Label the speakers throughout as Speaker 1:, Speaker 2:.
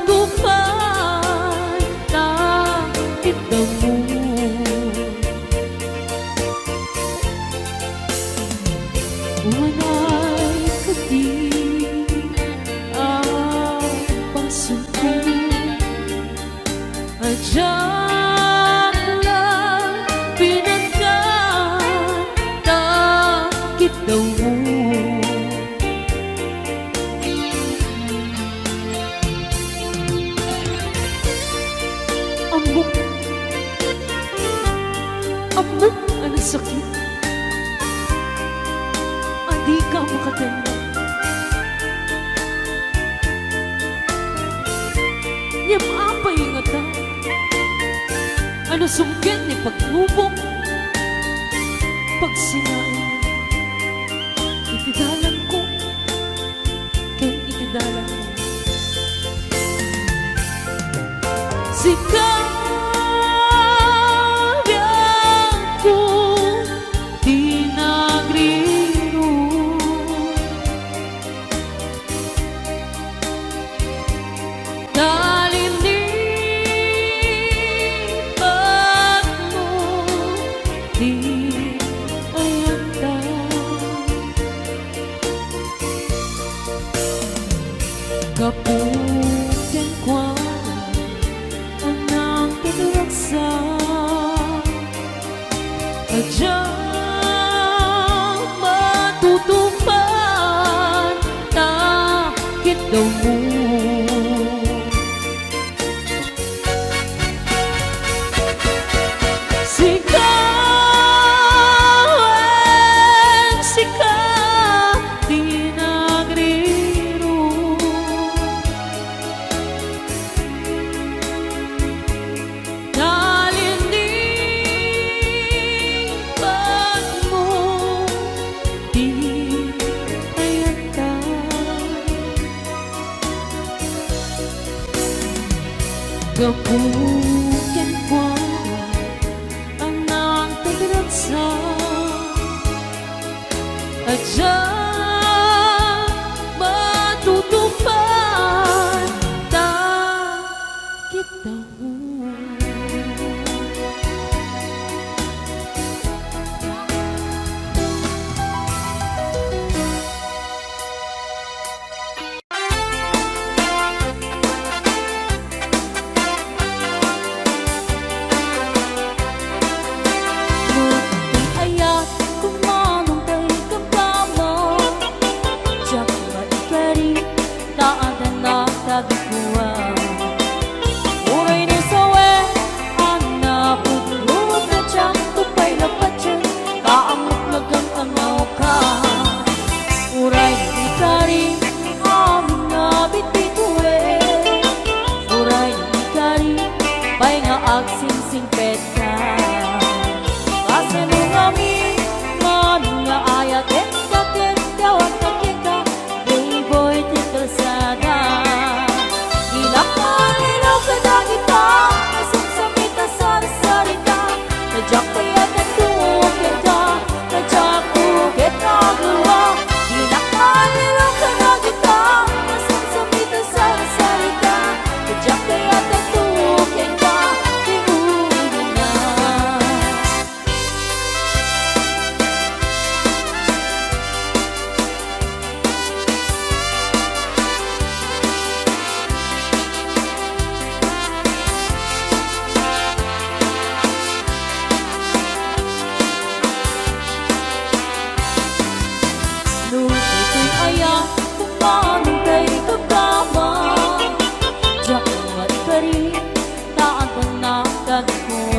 Speaker 1: matutupan kahit daw mo. Umanay ka din ang pagsumpong at diyan lang pinagkatakit daw mo. Ambok ang sakit, di ka makatanda. Niyam apa yung ata, ano sumkin ni pagnubok, pagsinain itidalan ko, kay itidalan mo. Sikap kaputin kwa ang nang pinraksa at diyang matutupan takit daw mo. Kapukin kwa ang nang pinraksa at diyang matutupan takit daw mo.
Speaker 2: Hallelujah.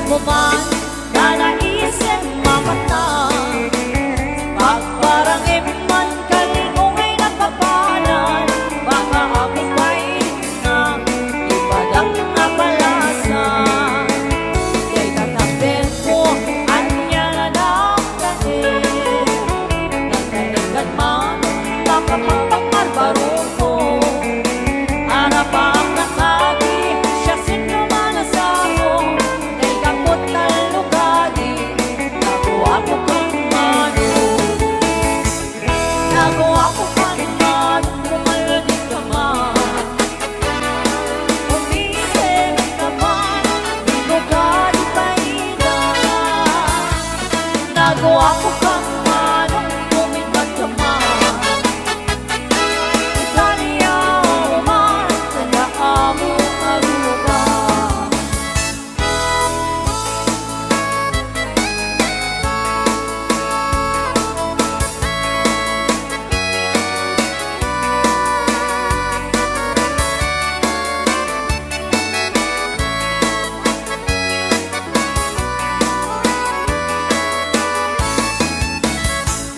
Speaker 2: mo man nanaisin mamata. Pagparangim man kalinong ay nakapanan, baka ako kainin na ipadang napalasan. Kay tatapin mo, anya na lang kanin. Nagdaligan man, makapapakar baruto. Harapang nakagi, siya sinumanasako. Kay kapot na lugagi, nakuha ko kang mano. Nakuha ko kang mano, kumalagin ka man. Umisip ka man, di ko ka ipahilan. Nakuha ko kang mano, kumikat ka man. Italiya mo man, tandaan mo aruga.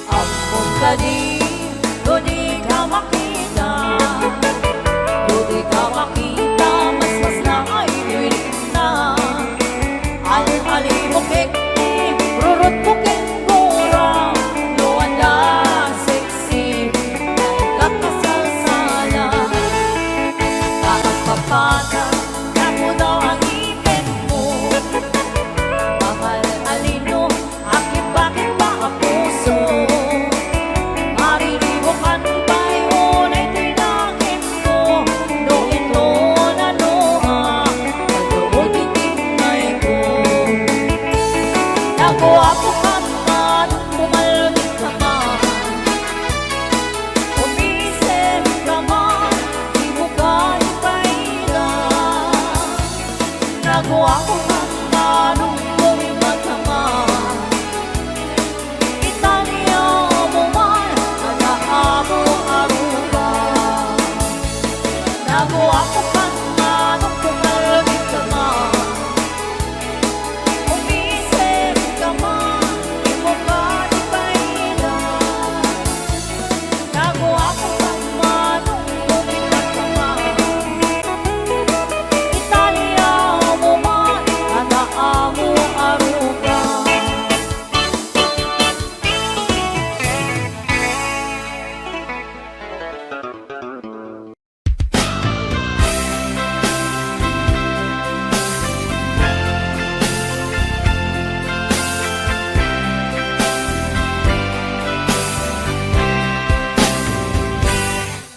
Speaker 2: Ampun ka di, di ka makita. Di ka makita, mas na ay pilit na. Al-ali mo kekti, rurut mo kengura. Luwanda, sexy, nagkakasalsala. Kakagpapata, naku daw ang ipin mo. Mahal alino, aking bakit ba ang puso? Mariribukan ba'y unay tinangin ko? No ito na noa, naluhod itinay ko. Nakuha ko ka man, pumalagin ka man. Umisip ka man, di mo ka ipahilan. Nakuha ko ka man, lumipat ka man. Italiya mo man, tandaan mo aruga. Nakuha ko ka man, pumalagin ka man. Umisip ka man, di mo ka ipahilan. Nakuha ko ka man, lumipat ka man. Italiya mo man, tandaan mo aruga.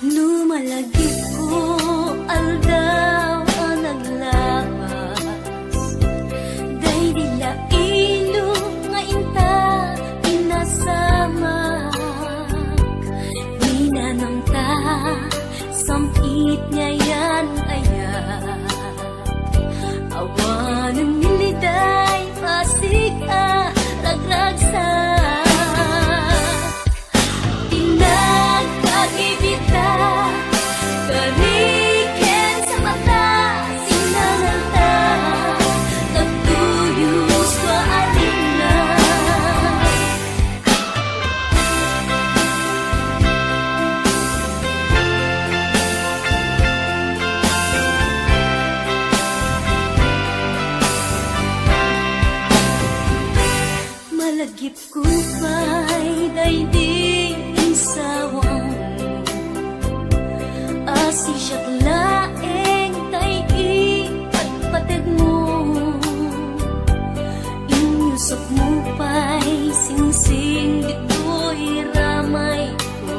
Speaker 3: Lumalagip ko, aldaw ang naglabas. Day dila ilo nga inta inasamak. Ninanong ta, sampit niya yan ayak. Awanan niliday, pasig ragragsak. Tinagkagibita, kariken sa mata, sinangalta, nagtuyos wa alina. Malagip ko pa'y daigdig insawang. Asi siya't laeng tay ipagpatid mo. Inyusok mo pa'y singsing dito'y ramay ko.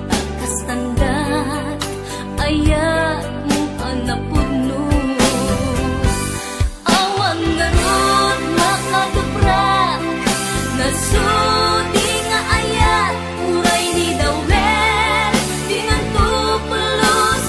Speaker 3: Akas tandat, ayat mo ang napuno. Awang garot makaduprak, nasudi nga ayat, uray ni Dawel, di nga tupulos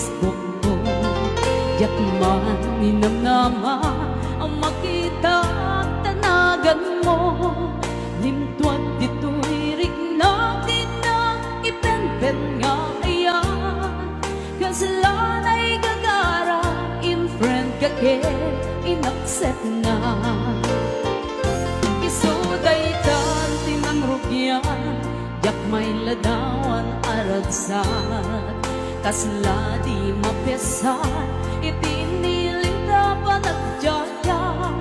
Speaker 1: Facebook ko. Yak man ninamnama ang makita tanagan mo. Limtuan dito'y rigna din na ipenpen nga ayan. Kaslan ay gagara, in friend kake, inaccept na. Isuday tan tinang rugyan, yak may ladawan aragsat. Kasla di mapesat, itiniling na panagjayan.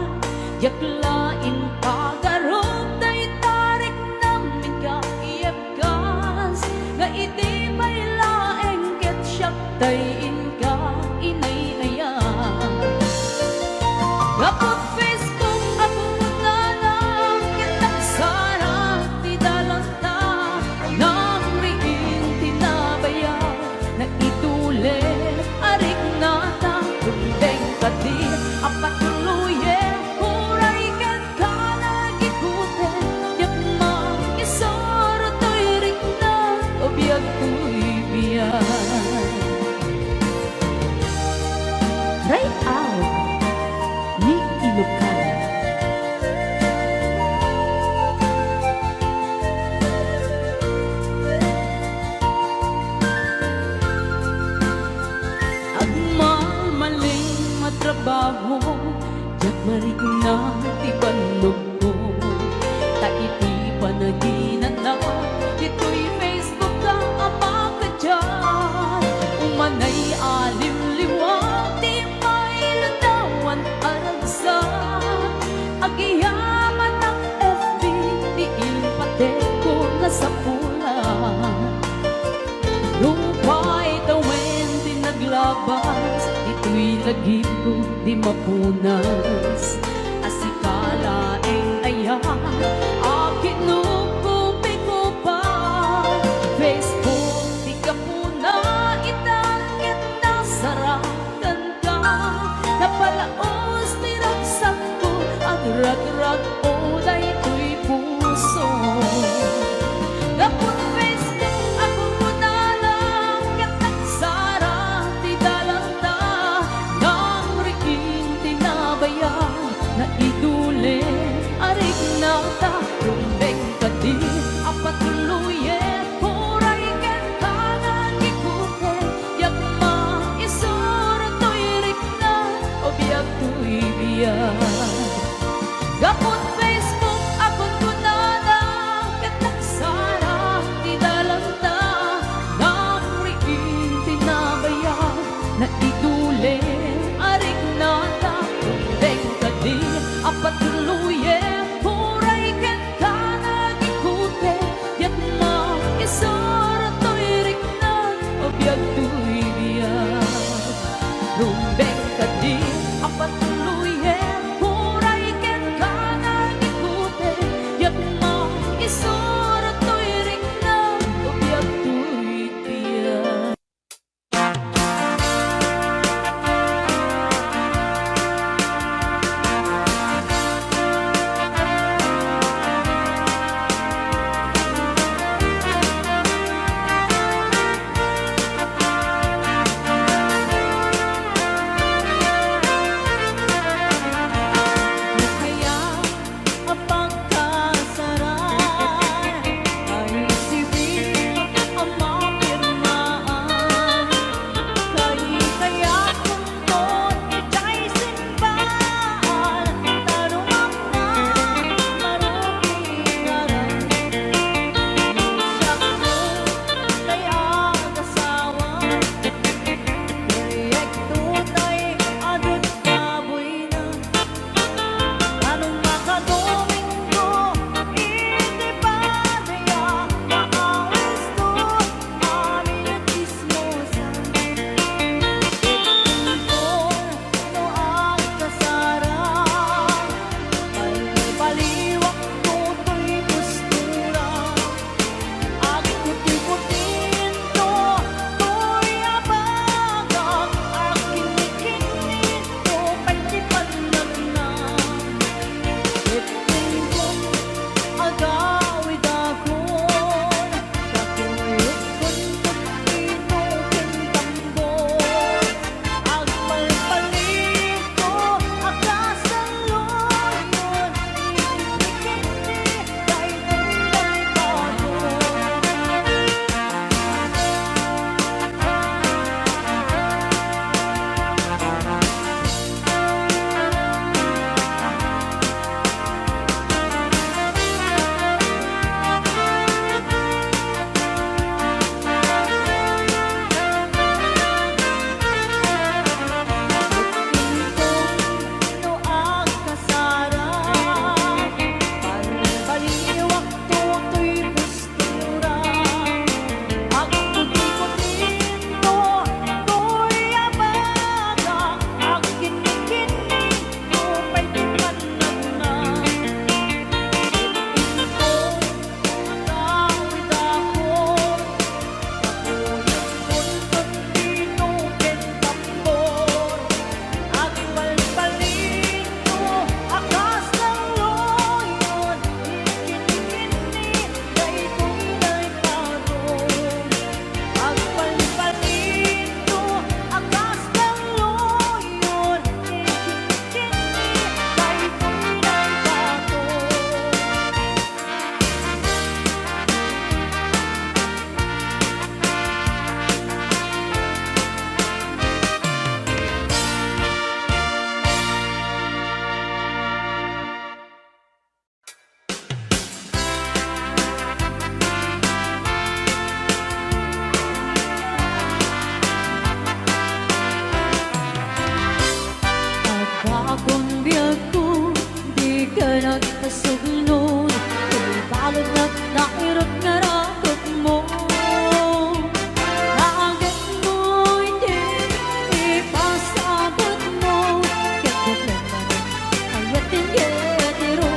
Speaker 1: Yak lain pagarog, day tarik namin ka iyabkas. Nga iti may laeng ketsyap, day inka inay-ayan. Kapag Facebook ako na lang kitang sarang di dalanta. Nang riin tinabayan na itulit arik na ta. Kumbeng ka di apat tuluye, huray ken ka nagikute. Yak mang isoro to'y rik na, obiyag to'y biyan. Right out ni Ilocan. Agmang maling matrabaho, yak marig na tibanog ko. Taiti panaginan na, ito'y Facebook ka ama ka dyan. Umanay alim liwag, di may ladawan aragsan. Agiyaman ng FB, di ilpate ko na sa pula. Lupay tawen di naglabas, ito'y lagip ko di mapunas. Asikalaeng ayan, akin nung kumpi ko pa. Facebook, di ka muna itangit na sarakan ka. Napalaos niragsak ko ang rag-rag o dayto'y puso. Kapag Facebook ako muna lang kitang sarang di dalanta. Nang riking tinabayan na iduli arik na ta. Rumbeng ka di apat tuluye, huray ken ka nagikute. Yak mang isuro to'y rik na, obiyag to'y biyan. Kapag Facebook ako muna lang kitang sarang di dalanta. Nang riking tinabayan na iduli arik na ta. Rumbeng ka di apat tuluye, huray ken ka nagikute. Yak mang isuro to'y rik na, obiyag to'y biyan. Rumbeng ka di apat tuluye, huray ken ka nagikute. Yak mang isuro to'y rik na, obiyag to'y biyan.
Speaker 2: Suglod, balog na nairot nga rakot mo. Agad mo hindi ipasabot mo. Kagad naman ayatin yetiro.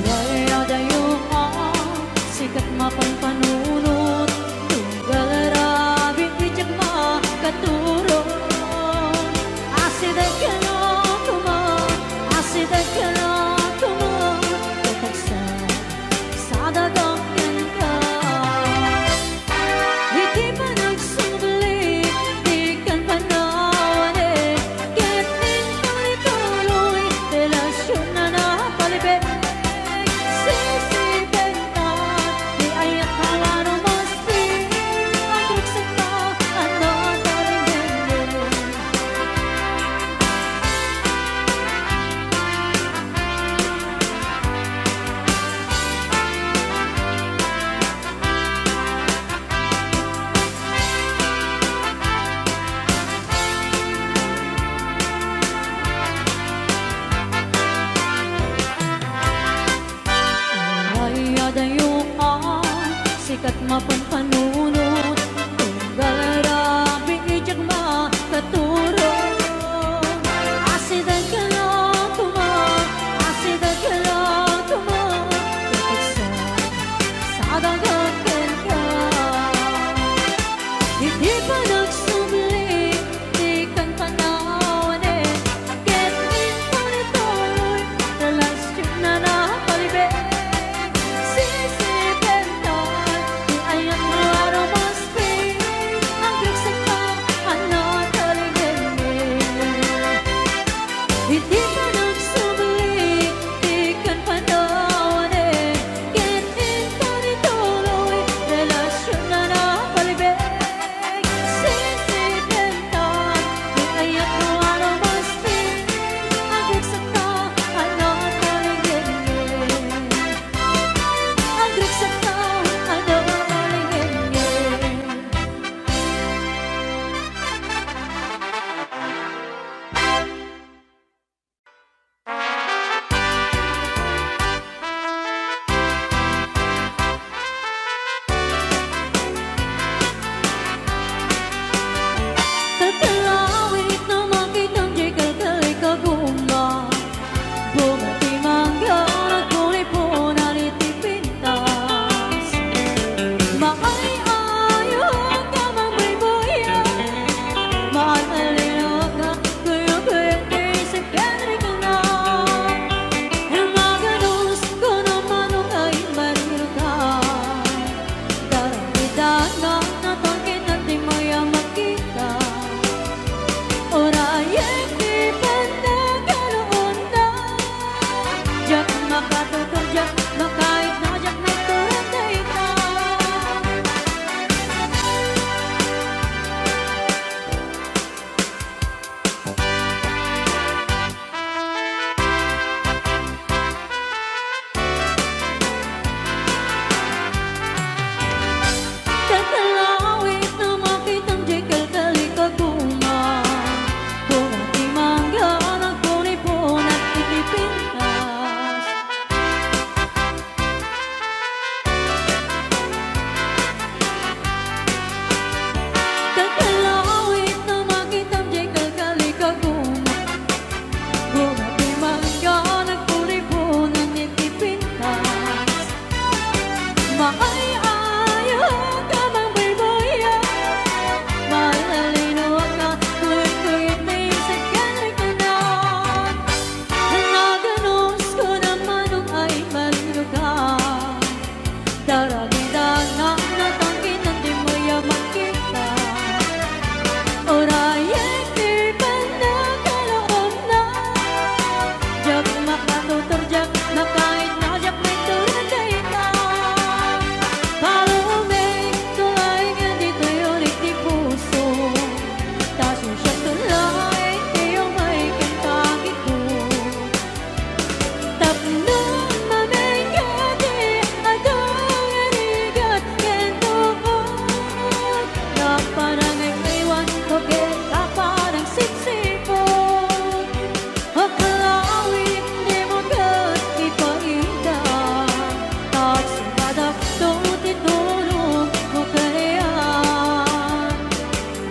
Speaker 2: Uray adayo ka, sikat mapangpanunot. Tunggal rabi ijag makaturo. Asiday ka na tuma, asiday ka na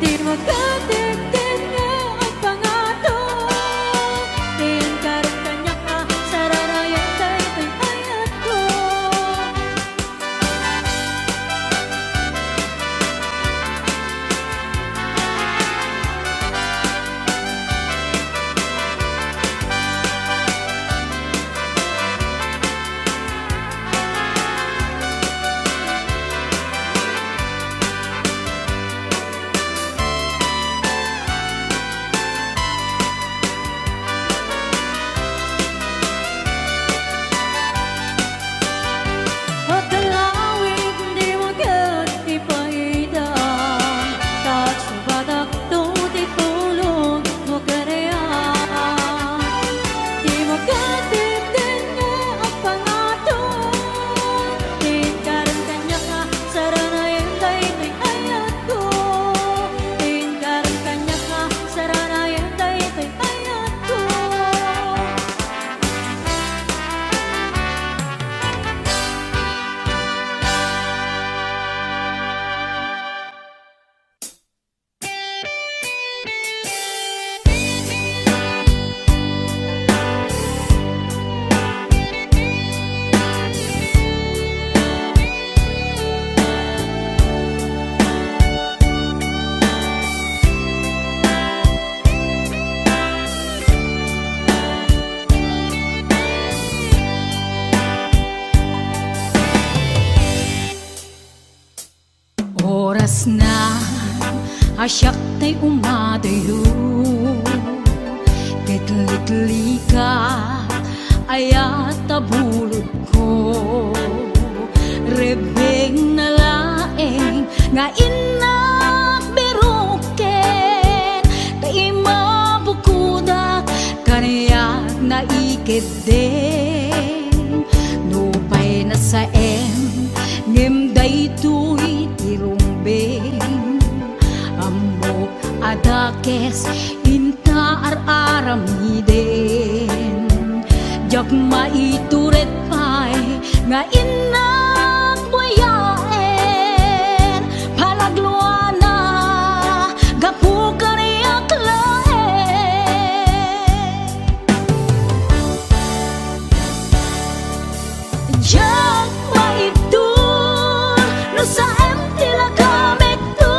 Speaker 1: Di magkatigtin nga ang pangato. Din karon kanya ka, saranayan tayo ayat ko. Pagkalawig di magkat ipahidang, kahit sa badak to di tulog mo karehan. Di magkatigtin nga ang pangato. Din karon kanya ka, saranayan tayo ayat ko. Din karon kanya ka, saranayan tayo ayat ko. Oras na asyak tay umadayo, kitli ka ayat tabulod ko. Rebeng na laeng nga inak beruken, kay mabukudak kaniyak na ikeden. Nupay na sa ngem daytoy tirumbeng, amok adakes inta aramiden. Jak maituret pay nga inak buyaen, palagluana gapu kaniyak laen. Jak maitur no sa tila kamit to,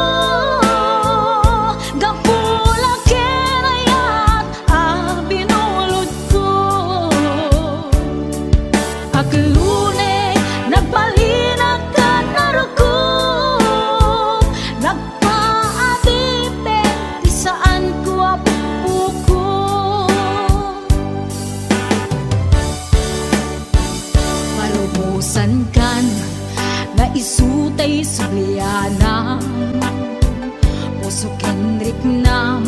Speaker 1: gapula kenayat binulod ko. Aglune nagbalinag ka naruko, nagpaadipin di saan ko apuko. Palubusan kan na isutay subliana, puso kenrik nam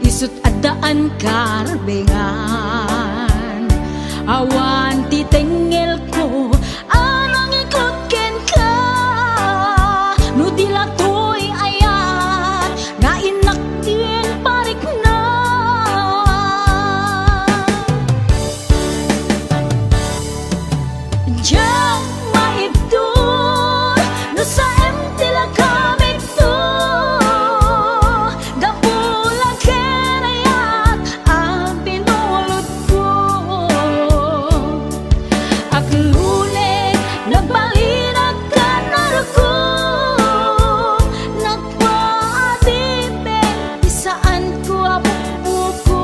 Speaker 1: isut adaan karbengan. Awan titengel ko anang ikot ken ka, no dilatoy ayat nga inaktin parik na. Jak maibdur no sa tila kamit to, gapula kenayat binulod ko. Aglune nagbalinag ka naruko, nagpaadipin di saan ko apupuko.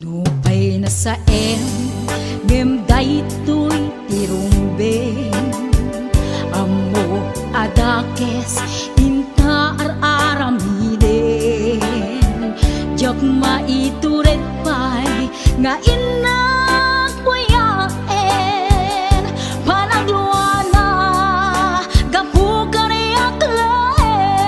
Speaker 1: Nupay na sa ngem daytoy tirumbeng, amo adakes inta aramiden. Jak maituret pay nga inak buyaen, panagluana gapu kaniyak laen.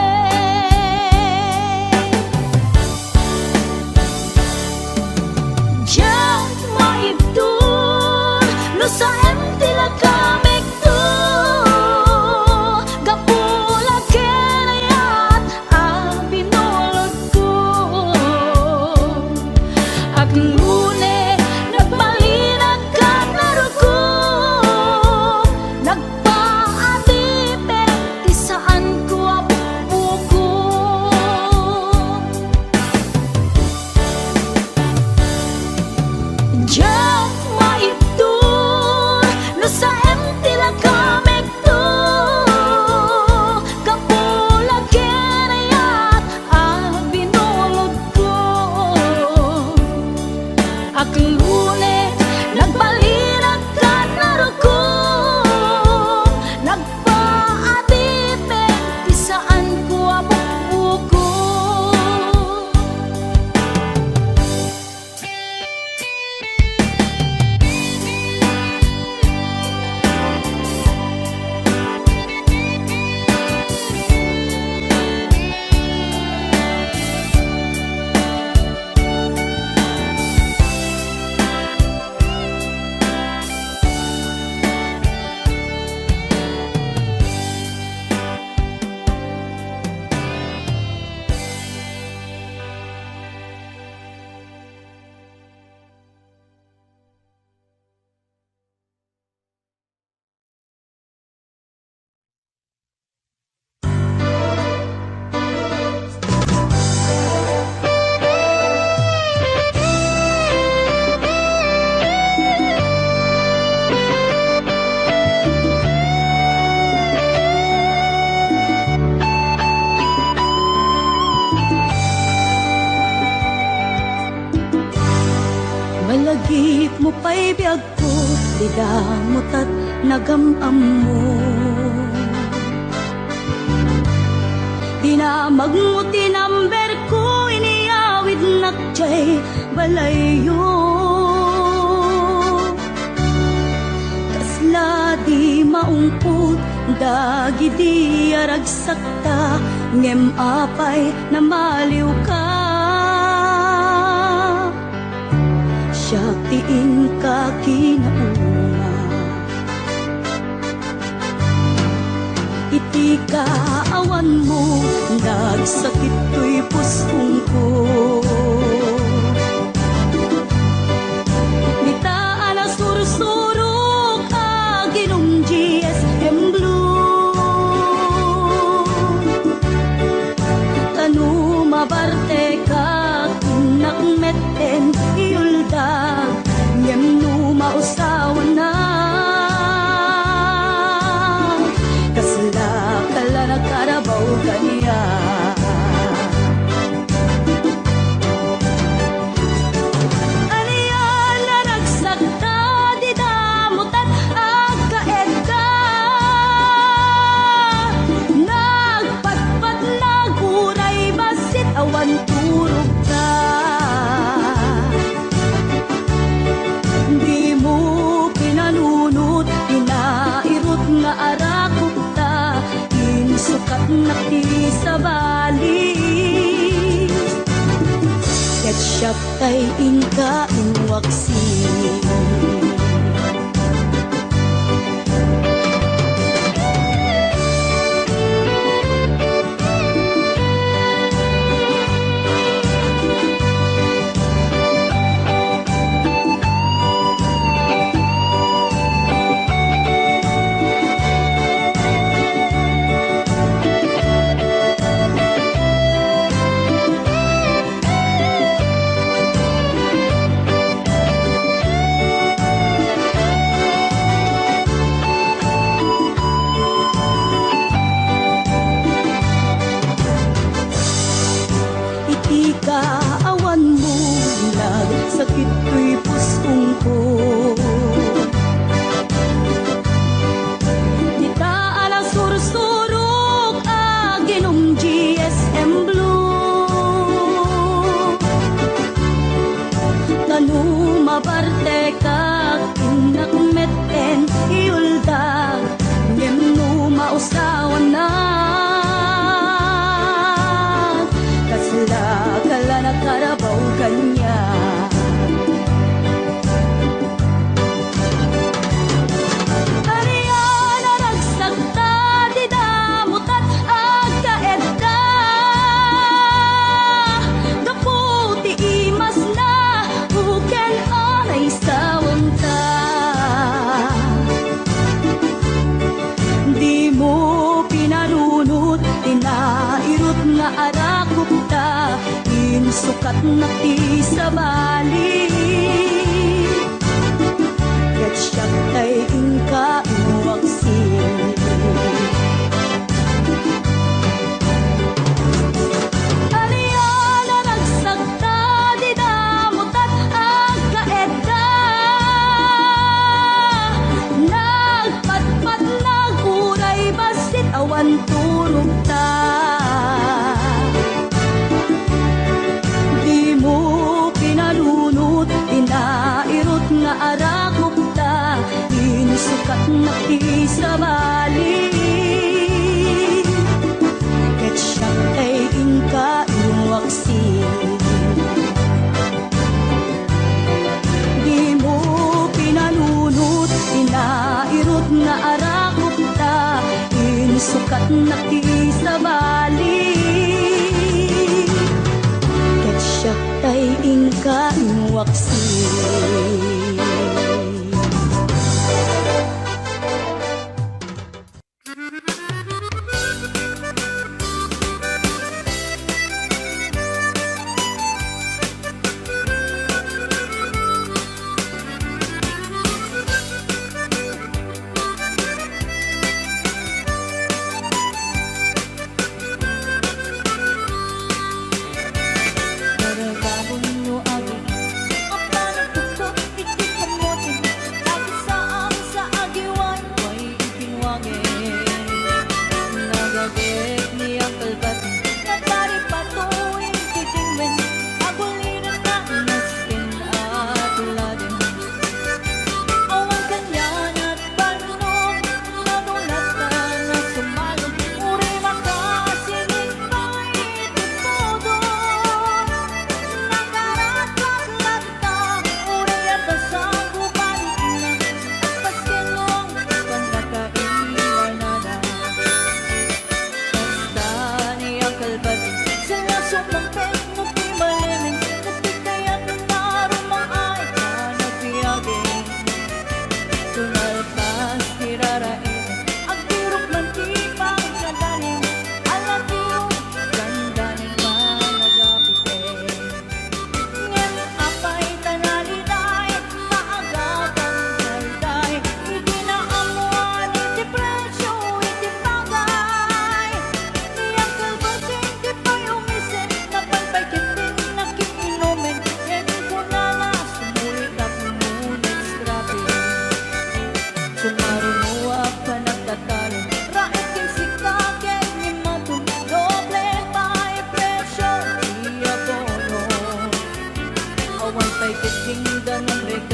Speaker 4: Di mo pa'y biyag ko, di damot at nagamam mo. Dinamag mo tinamber ko, iniawid nakjay balayo. Kasla di maungput, dagi di aragsakta, ngem apay na maliw ka. Siyatiin ka kinauma, iti kaawan mo, nagsakit to'y pustong ko. Nitaan na sursurok, aginong GSM Blue. Tanu mabarte ka, kinakmeten iulda, ngem no mausawan na. Kasla kala nakarabaw kaniya. Aniya na nagsakta, di damutan agkaedda. Nagpatpat naguray, basit awan turog ka. Di mo pinanunot, pinairot nga arakot ta, insukat na ti sa bali. Ketchup tay inka inwaksi. Kaawan mo, nagsakit ko'y pustong ko. Nitaan ang sursurok, aginong GSM Blue. Tanu mabarte ka, kinakmeten iulda, ngem no mausawan na. Kasla kala nakarabaw kanya. Aniya na nagsakta, di damutan agkaedda. Kaputi imas na, uken anay sawang ta. Di mo pinarunot, tinairot nga arakot ta, insukat na ti sa bali. Ketchup tay inka inwaksi. Aniya na nagsakta, di damutan agkaedda. Nagpatpat naguray, basit awan turog ta. Di mo pinalunot, pinairot nga arakot ta, insukat na ti sa bali. Ketchup tay inka inwaksi. Di mo pinalunot, pinairot nga arakot ta, insukat na ti sa bali. Ketchup tay inka inwaksi.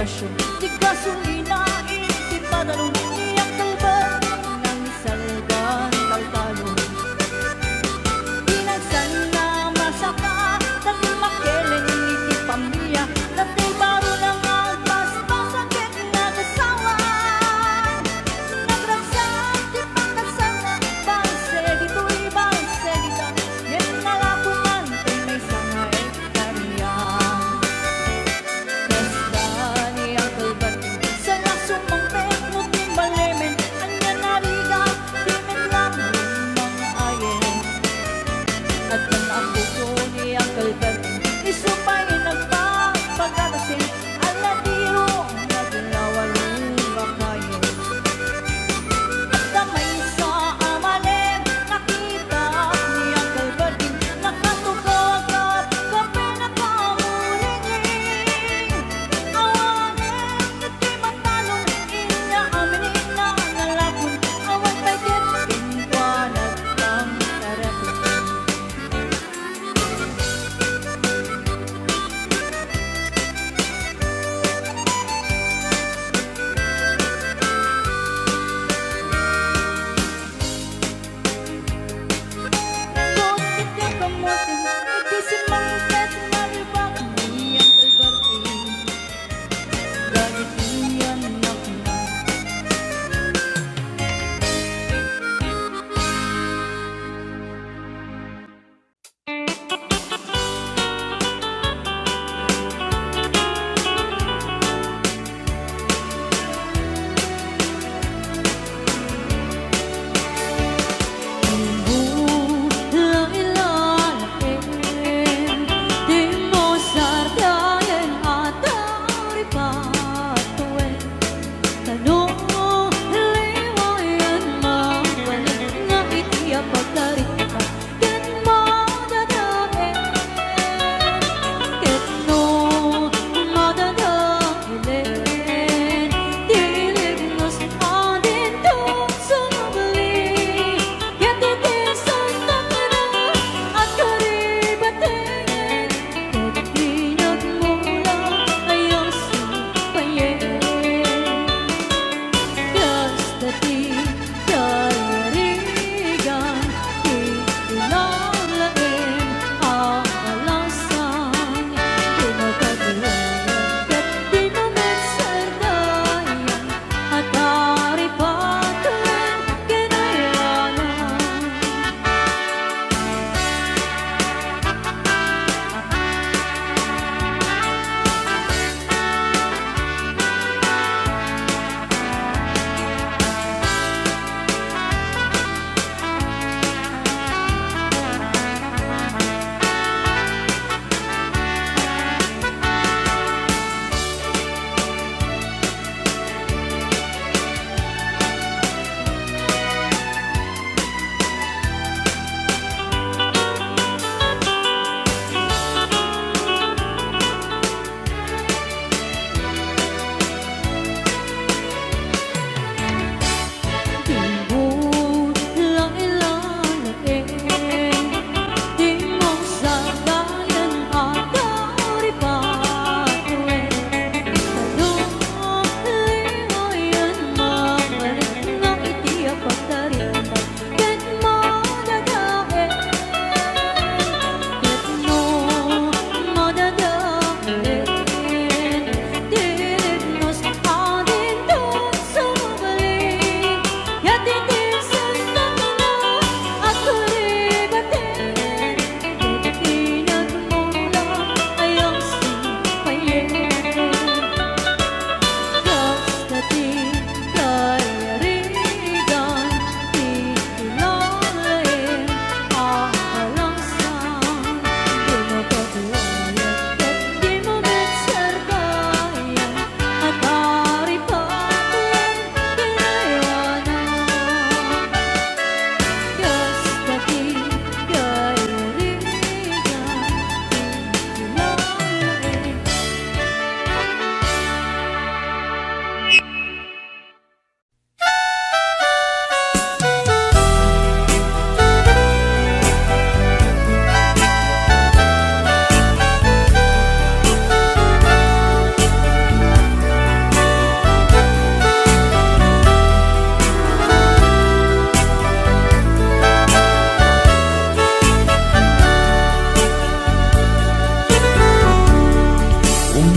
Speaker 2: nabigasyon, di gasolina, iti padalong, iyang kalban, nang salgan taltalong. Pinagsan na masaka, dati makeleng iti pamilya, dati baro lang ang paspasaget na kasawan. Nagragsak, di pagkasan na, bangse dito'y bangse dita, net nalakuman, kay may sanga ektaryan. Kasdan iyang kalban,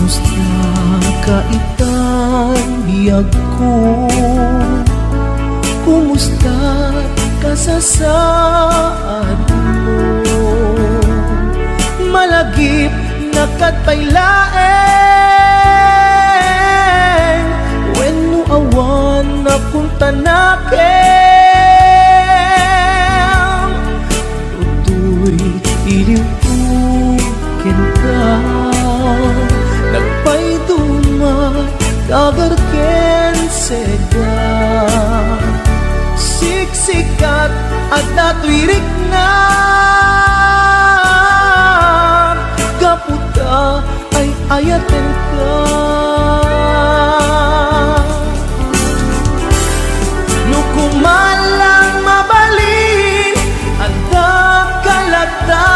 Speaker 5: Kumusta ka itan biyag ko? Kumusta ka sa saad mo? Malagip na katpailaeng when no awan na punta nakin tutoy ilipukin ka nagpayduma dagarken seda siksikat at natwirik na kaputa ay ayaten ka nukumalang mabalin anda kalata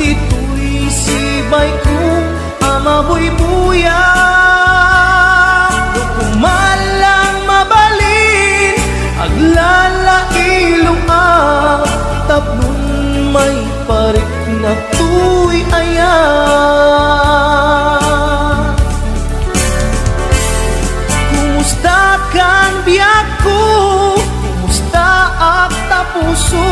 Speaker 5: dito'y sibay kong amabuybuya nukumalang mabalin aglalailong tablong may parik na tuy ayan. Kumusta kang biyak ko? Kumusta ak tapuso?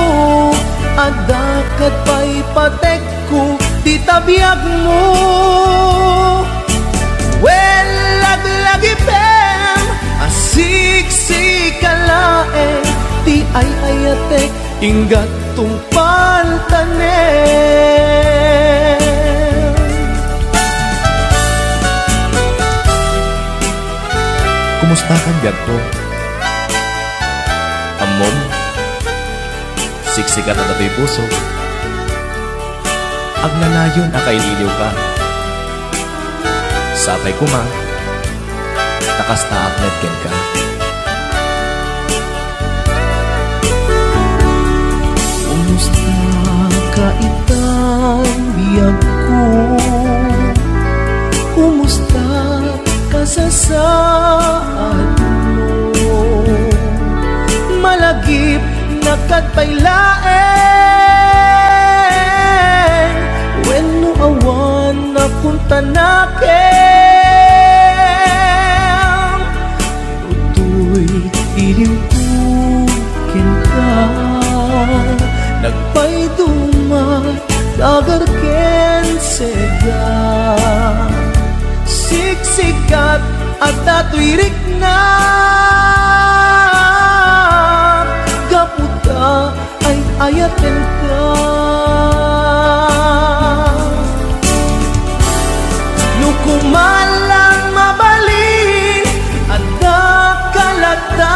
Speaker 5: Adakat pa'y patek ko di tabiyag mo. Well, laglagipem asiksikkalaeng di ay ayatek inggat tungpal tanem.
Speaker 6: Kumusta kan biyag ko? Amom, siksikat na dato'y puso. Agnalayon akaililiw ka. Sapay kuma, takastaak netken ka.
Speaker 5: Kumusta ka itan biyag ko? Kumusta ka sa saad mo? Malagip na katpailaeng when no awan na punta nakin tutoy ilipukin ka nagpayduma dagarken seda siksikat at natwirik na kaputa ay ayaten ka nukumalang mabalin anda kalata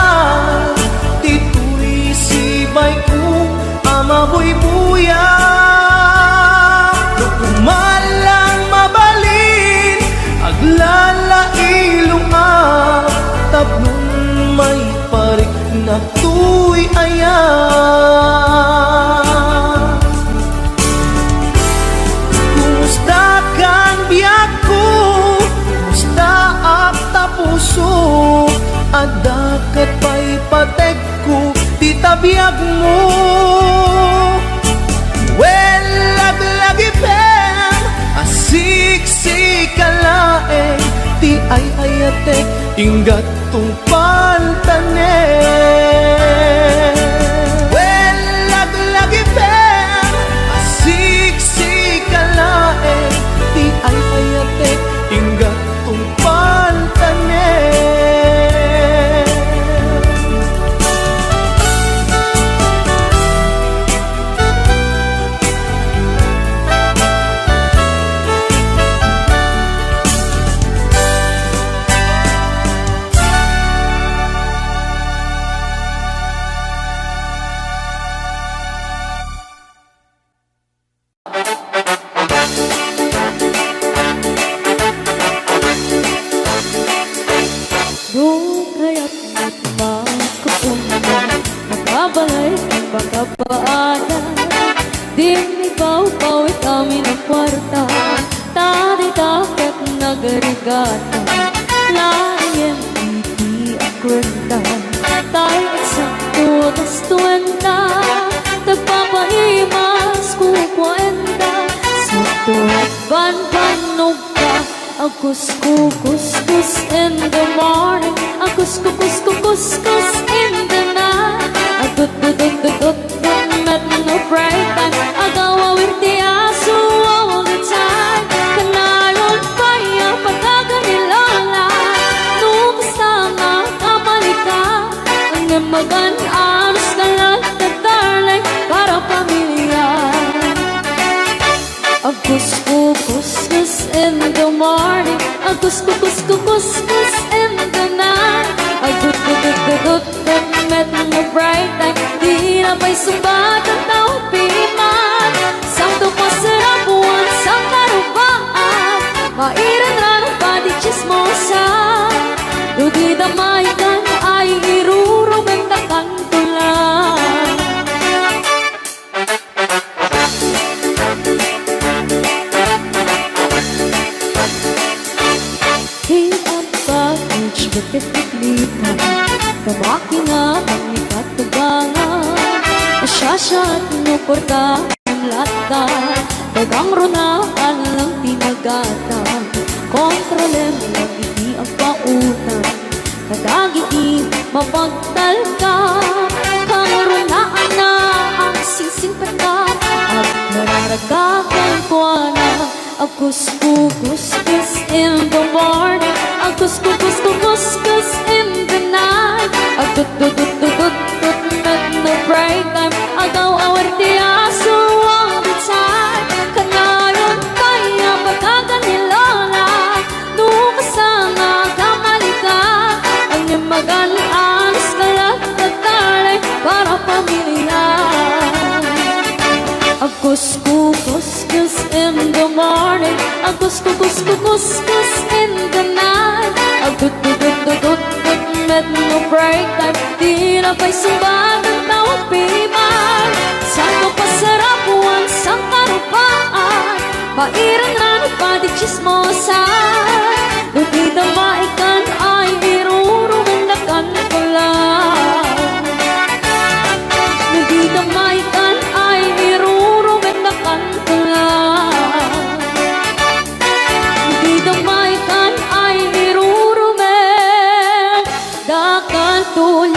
Speaker 5: dito'y sibay kong amabuybuya nukumalang mabalin aglalailong tablong may parik na tuy ayan. Kumusta kang biyak ko? Kumusta ak tapuso? Adakat pa'y patek ko di tabiyag mo. Well, laglagipem asiksikkalaeng di ay ayatek inggat tungpal tanem. Well, laglagipem asiksikkalaeng di ay ayatek inggat tungpal tanem.
Speaker 1: Kaya't magkapunta nakabalay ang pagkapaanan di ikaw kami ng kwarta tadi takot nagarigata layan iti ang kwenta tayo eksakto tas tuwenta tagpapaimas kukwenta sa tuwan panog ka A couscous in the morning, a couscous in the night. A dut met no bright time. Agawa with the aso all the time. Kanayon pa yung pagkaganilola. Nung kasama kamalika, ang namagan anos na lang na darling para pamilya. A couscous in the morning, a couscous in the night. A dut met no bright time. Di na pa'y sumbat ang taong piman. Sakto pa sarap buwan sa karubaan. Mairan lang pa di chismosa. Dugi damay kan ay irurumeng takanto lang. Di ang package magkatiklita. Kamaki nga pangikat tugangan. Asyasya at nuporta ang lata. Dagang runaan lang tinagata. Kontrolem lang iti ang pautan. Kadagiti mapagtal ka. Kang runaan na ang singsing pata. At nararagakan ko na. A couscous in the morning, a couscous in the night. A dut met no bright time. Agaw awar di aso all the time. Kanayon kaya pagkaganilola. Nung kasama kamalika, ang niyamagan anos na lang na taray para pamilya. A couscous in the morning, a couscous in the night. A dut met no break time. Di na pa'y sumbat ang tawag piman. Saan pa sarap buwan sa karupaan. Pairan na pa di chismosa. Dugi damaikan ay irurumendakan ko lang. Dugi damaikan ay irurumendakan ko lang. Dugi damaikan ay irurumendakan ko lang.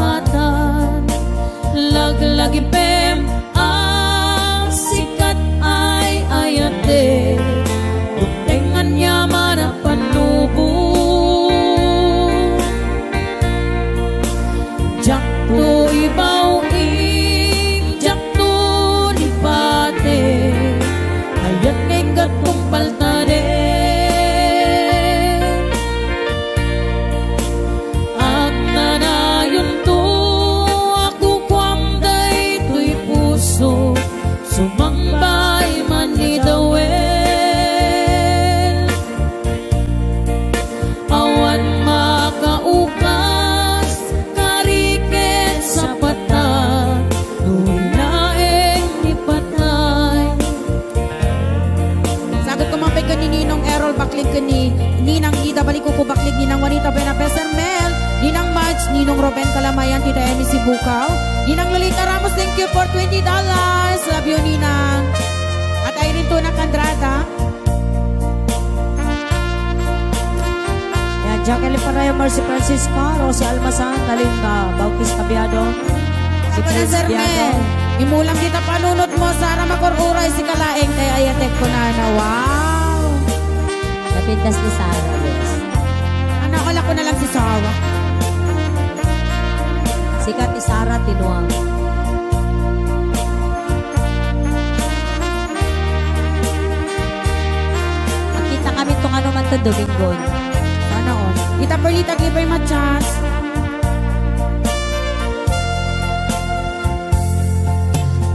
Speaker 1: lipatan. Laglag ipem ang sikat ay ayate, tengan yaman ang panubo. Jakto ibaw jakto lipate, ayat ngayong gatong paltade. Ang nanayon to ako kwamday to'y puso, sumambay man ni dawel. Awan makaukas kariket sa pata, nulaeng ipatay.
Speaker 2: Sagot ko mampay ka ni Ninong Errol, baklig ka ni Ninang Ida, balik ko baklig Ninang Juanita Bena Pesermel, Ninang March, Ninong Ruben Kalamayan, Tita Emi Sibukaw, Ninang Lolita Ramos, thank you for $20. Love you, Ninang. At Irene Tuna Candrada.
Speaker 4: Yan, Jacqueline Parayo, Marcy Francisco, Rosie Almasan, Talinga, Baukis Cabiado, si Prince
Speaker 2: Pesermel,
Speaker 4: Biado.
Speaker 2: imulang kita panunot mo, Sara Makoruray, si Kalaeng, kay Ayatek ko na. Wow!
Speaker 1: Kapintas ni Sarah, yes.
Speaker 2: Anakala ko na lang si Sawa.
Speaker 1: Sikat ni Sarah Tinuang. Nakita kami itong ano man ito, Domingon.
Speaker 2: Sana on. Kita Perlita, give my chance.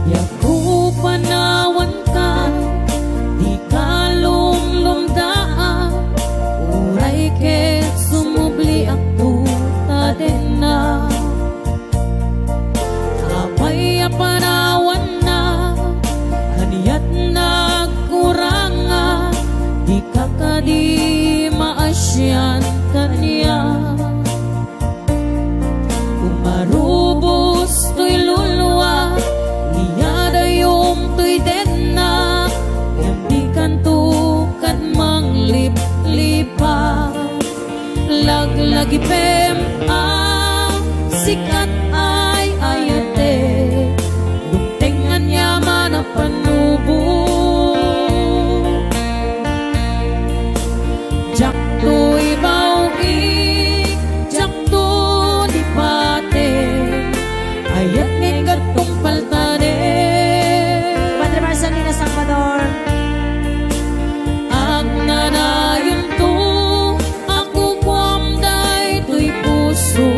Speaker 1: Yaku panawan ka, di ka lumdaan, uray ket sumubli ako taden na. Kapay panawan na, haniyat nagkuranga, di ka kadi maasyan kaniya. Umarubos to'y luluwa, niyada yung to'y denna, hindi kantukan mang lipa. Laglag ipem ang sikat ay ayate, lumtengan yaman ang panubo. Jakto ibaw jakto lipate, ayat ngayong gatong paltade.
Speaker 4: Padre Marcelina Salvador,
Speaker 1: Ang nanayon to ako kwamday to'y puso,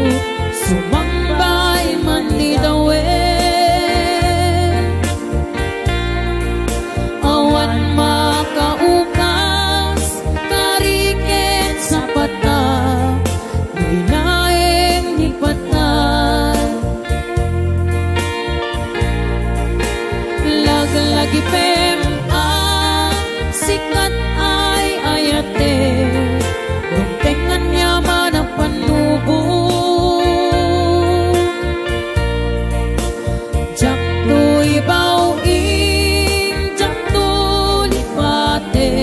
Speaker 1: sumambay man ni dawel. Awan makaukas kariket sa pata, binaeng ipatay. Laglag ipem ang sikat ay ayate, lumtengan yaman ang panubo. Jakto ibaw jakto lipate,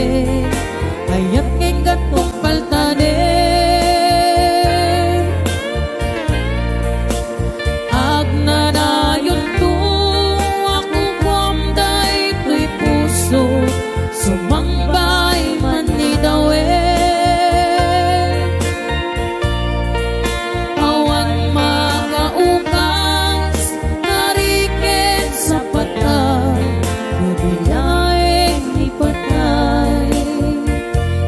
Speaker 1: ayat ngayong gatong paltade. Ag nanayon to ako kwamday to'y puso, sumambay man ni dawel. Awan makaukas kariket sa pata, nabilaeng ipatay.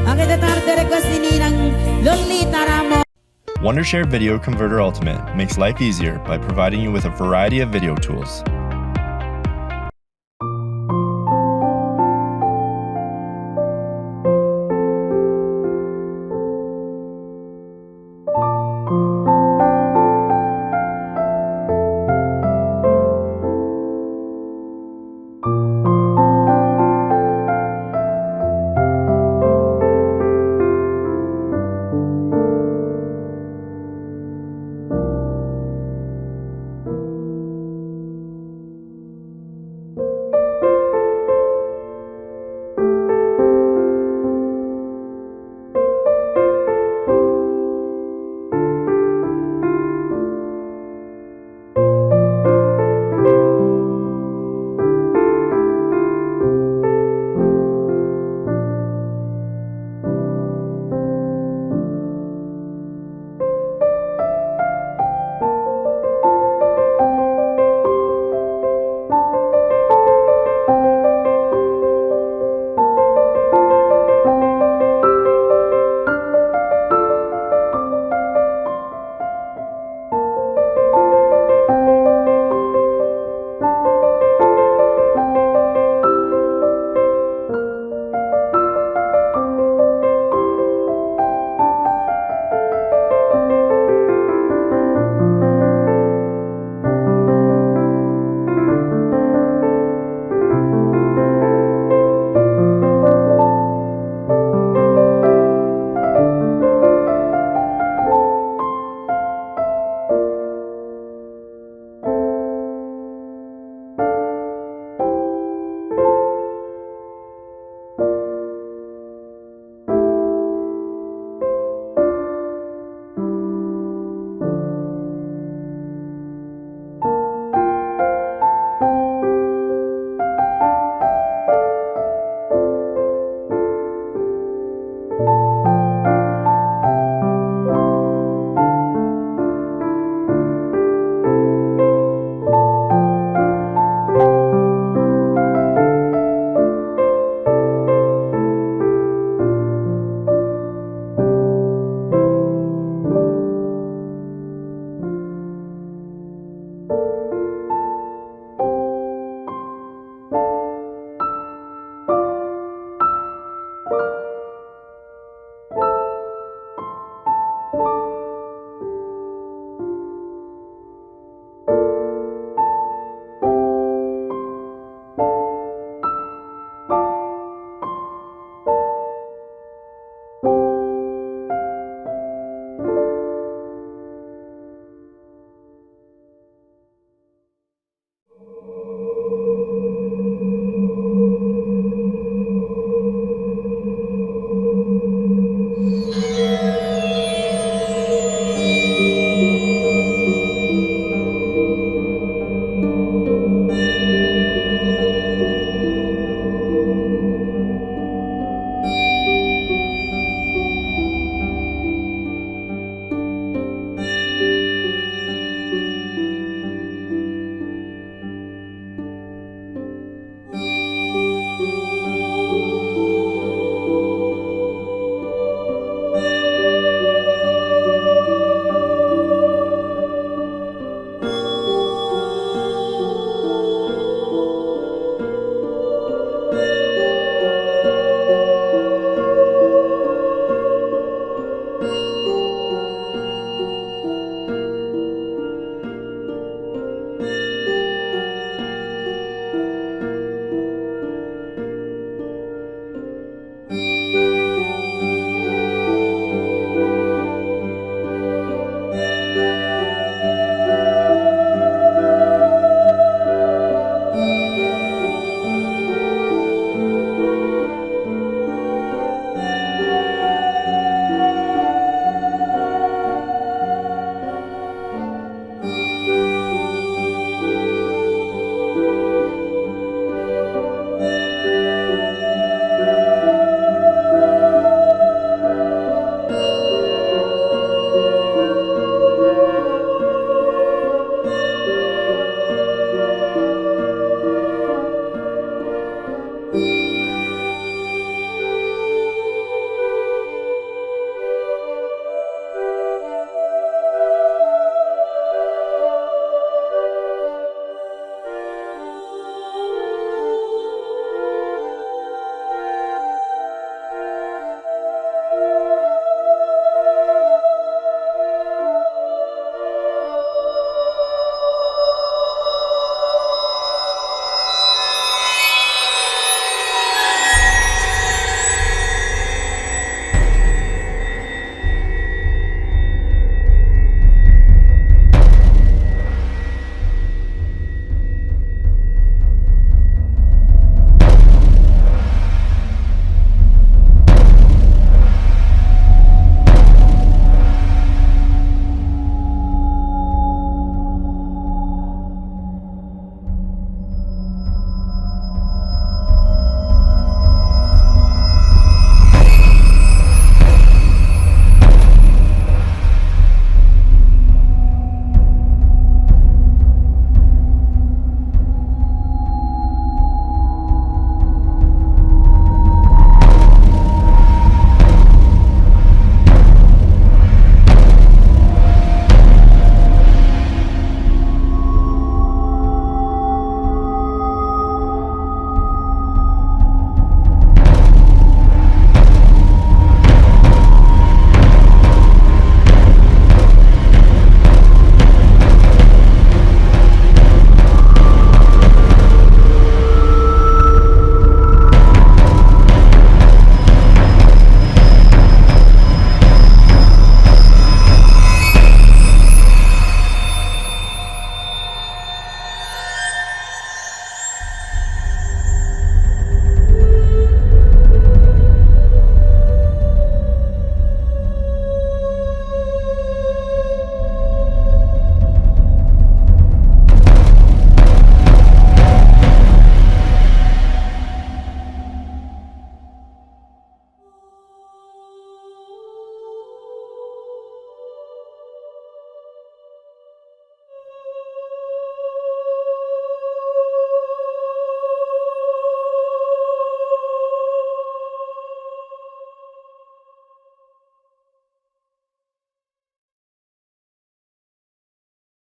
Speaker 2: Ang itatarde request ni Ninang Lolita Ramos.
Speaker 7: Wondershare Video Converter Ultimate makes life easier by providing you with a variety of video tools.